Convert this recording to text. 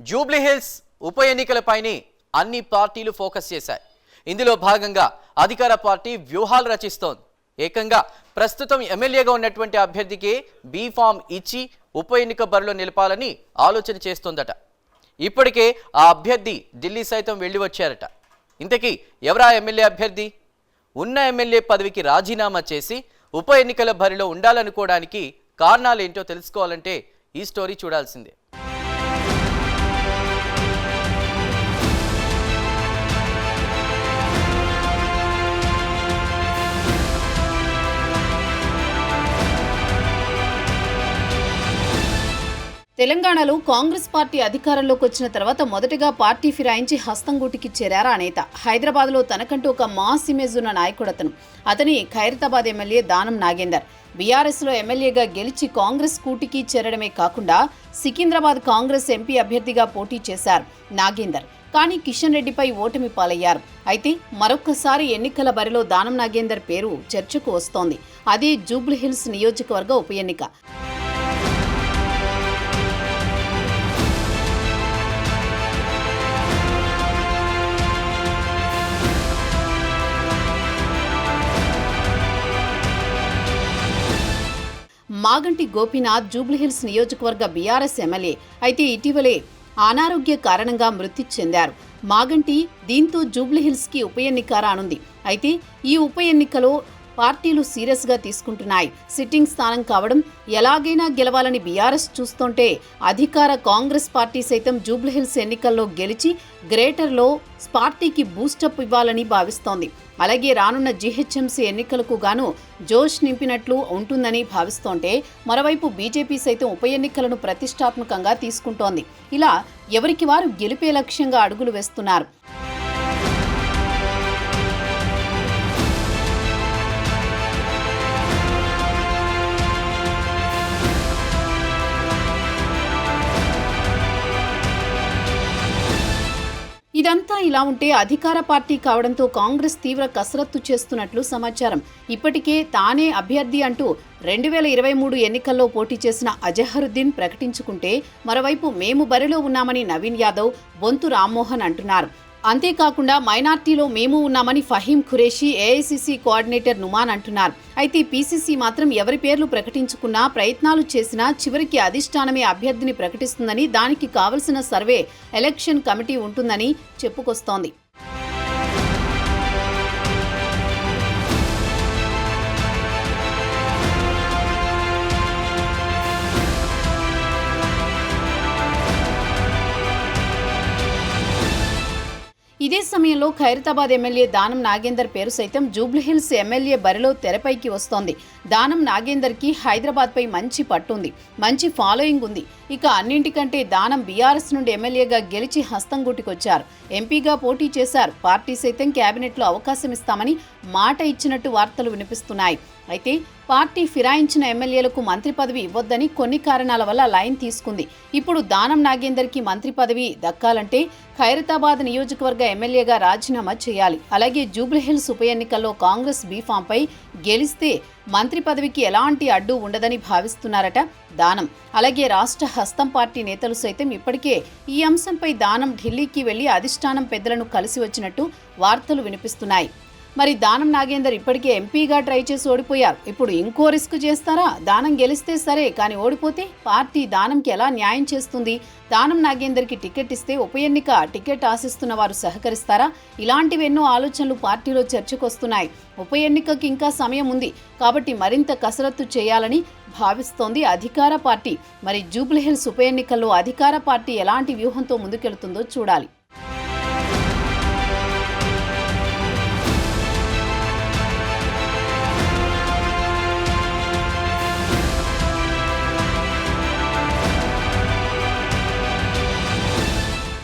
జూబ్లీహిల్స్ ఉప ఎన్నికలపైనే అన్ని పార్టీలు ఫోకస్ చేశాయి. ఇందులో భాగంగా అధికార పార్టీ వ్యూహాలు రచిస్తోంది. ఏకంగా ప్రస్తుతం ఎమ్మెల్యేగా ఉన్నటువంటి అభ్యర్థికి బి ఫామ్ ఇచ్చి ఉప ఎన్నిక బరిలో నిలపాలని ఆలోచన చేస్తోందట. ఇప్పటికే ఆ అభ్యర్థి ఢిల్లీ సైతం వెళ్ళి వచ్చారట. ఇంతకీ ఎవరా ఎమ్మెల్యే అభ్యర్థి? ఉన్న ఎమ్మెల్యే పదవికి రాజీనామా చేసి ఉప ఎన్నికల బరిలో ఉండాలనుకోవడానికి కారణాలేంటో తెలుసుకోవాలంటే ఈ స్టోరీ చూడాల్సిందే. తెలంగాణలో కాంగ్రెస్ పార్టీ అధికారంలోకి వచ్చిన తర్వాత మొదటగా పార్టీ ఫిరాయించి హస్తంగూటికి చేరారా నేత. హైదరాబాద్లో తనకంటూ ఒక మాస్ ఇమేజ్ ఉన్న నాయకుడు అతని ఖైరతాబాద్ ఎమ్మెల్యే దానం నాగేందర్. బీఆర్ఎస్లో ఎమ్మెల్యేగా గెలిచి కాంగ్రెస్ కూటికి చేరడమే కాకుండా సికింద్రాబాద్ కాంగ్రెస్ ఎంపీ అభ్యర్థిగా పోటీ చేశారు నాగేందర్. కానీ కిషన్ రెడ్డిపై ఓటమి పాలయ్యారు. అయితే మరొక్కసారి ఎన్నికల బరిలో దానం నాగేందర్ పేరు చర్చకు వస్తోంది. అదే జూబ్లీహిల్స్ నియోజకవర్గ ఉప ఎన్నిక. మాగంటి గోపీనాథ్ జూబ్లీహిల్స్ నియోజకవర్గ బీఆర్ఎస్ ఎమ్మెల్యే. అయితే ఇటీవలే అనారోగ్య కారణంగా మృతి చెందారు మాగంటి. దీంతో జూబ్లీహిల్స్కి ఉప ఎన్నిక రానుంది. అయితే ఈ ఉప ఎన్నికలో పార్టీలు సీరియస్గా తీసుకుంటున్నాయి. సిట్టింగ్ స్థానం కావడం, ఎలాగైనా గెలవాలని బీఆర్ఎస్ చూస్తుంటే అధికార కాంగ్రెస్ పార్టీ సైతం జూబ్లీహిల్స్ ఎన్నికల్లో గెలిచి గ్రేటర్లో పార్టీకి బూస్టప్ ఇవ్వాలని భావిస్తోంది. అలాగే రానున్న జీహెచ్ఎంసీ ఎన్నికలకు గాను జోష్ నింపినట్లు ఉంటుందని భావిస్తోంటే మరోవైపు బీజేపీ సైతం ఉప ఎన్నికలను ప్రతిష్టాత్మకంగా తీసుకుంటోంది. ఇలా ఎవరికి వారు గెలిపే లక్ష్యంగా అడుగులు వేస్తున్నారు. ఇదంతా ఇలా ఉంటే అధికార పార్టీ కావడంతో కాంగ్రెస్ తీవ్ర కసరత్తు చేస్తున్నట్లు సమాచారం. ఇప్పటికే తానే అభ్యర్థి అంటూ 2023 ఎన్నికల్లో పోటీ చేసిన అజహరుద్దీన్ ప్రకటించుకుంటే మరోవైపు మేము బరిలో ఉన్నామని నవీన్ యాదవ్, బొంతు రామ్మోహన్ అంటున్నారు. అంతేకాకుండా మైనార్టీలో మేము ఉన్నామని ఫహీం ఖురేషీ, ఏఐసీసీ కోఆర్డినేటర్ నుమాన్ అంటున్నారు. అయితే పీసీసీ మాత్రం ఎవరి పేర్లు ప్రకటించుకున్నా, ప్రయత్నాలు చేసినా చివరికి అధిష్టానమే అభ్యర్థిని ప్రకటిస్తుందని, దానికి కావలసిన సర్వే ఎలక్షన్ కమిటీ ఉంటుందని చెప్పుకొస్తోంది. ఇదే సమయంలో ఖైరతాబాద్ ఎమ్మెల్యే దానం నాగేందర్ పేరు సైతం జూబ్లీహిల్స్ ఎమ్మెల్యే బరిలో తెరపైకి వస్తోంది. దానం నాగేందర్కి హైదరాబాద్పై మంచి పట్టుంది, మంచి ఫాలోయింగ్ ఉంది. ఇక అన్నింటికంటే దానం బీఆర్ఎస్ నుండి ఎమ్మెల్యేగా గెలిచి హస్తంగూటికొచ్చారు. ఎంపీగా పోటీ చేశారు. పార్టీ సైతం కేబినెట్లో అవకాశం ఇస్తామని మాట ఇచ్చినట్టు వార్తలు వినిపిస్తున్నాయి. అయితే పార్టీ ఫిరాయించిన ఎమ్మెల్యేలకు మంత్రి పదవి ఇవ్వొద్దని కొన్ని కారణాల వల్ల లైన్ తీసుకుంది. ఇప్పుడు దానం నాగేందర్కి మంత్రి పదవి దక్కాలంటే ఖైరతాబాద్ నియోజకవర్గ ఎమ్మెల్యేగా రాజీనామా చేయాలి. అలాగే జూబ్లీహిల్స్ ఉప ఎన్నికల్లో కాంగ్రెస్ బీఫామ్పై గెలిస్తే మంత్రి పదవికి ఎలాంటి అడ్డు ఉండదని భావిస్తున్నారట దానం. అలాగే రాష్ట్ర హస్తం పార్టీ నేతలు సైతం ఇప్పటికే ఈ అంశంపై దానం ఢిల్లీకి వెళ్లి అధిష్టానం పెద్దలను కలిసి వచ్చినట్టు వార్తలు వినిపిస్తున్నాయి. మరి దానం నాగేందర్ ఇప్పటికే ఎంపీగా ట్రై చేసి ఓడిపోయారు. ఇప్పుడు ఇంకో రిస్క్ చేస్తారా? దానం గెలిస్తే సరే, కానీ ఓడిపోతే పార్టీ దానంకి ఎలా న్యాయం చేస్తుంది? దానం నాగేందర్కి టికెట్ ఇస్తే ఉప ఎన్నిక టికెట్ ఆశిస్తున్న వారు సహకరిస్తారా? ఇలాంటివెన్నో ఆలోచనలు పార్టీలో చర్చకొస్తున్నాయి. ఉప ఎన్నికకి ఇంకా సమయం ఉంది కాబట్టి మరింత కసరత్తు చేయాలని భావిస్తోంది అధికార పార్టీ. మరి జూబ్లీహిల్స్ ఉప ఎన్నికల్లో అధికార పార్టీ ఎలాంటి వ్యూహంతో ముందుకెళ్తుందో చూడాలి.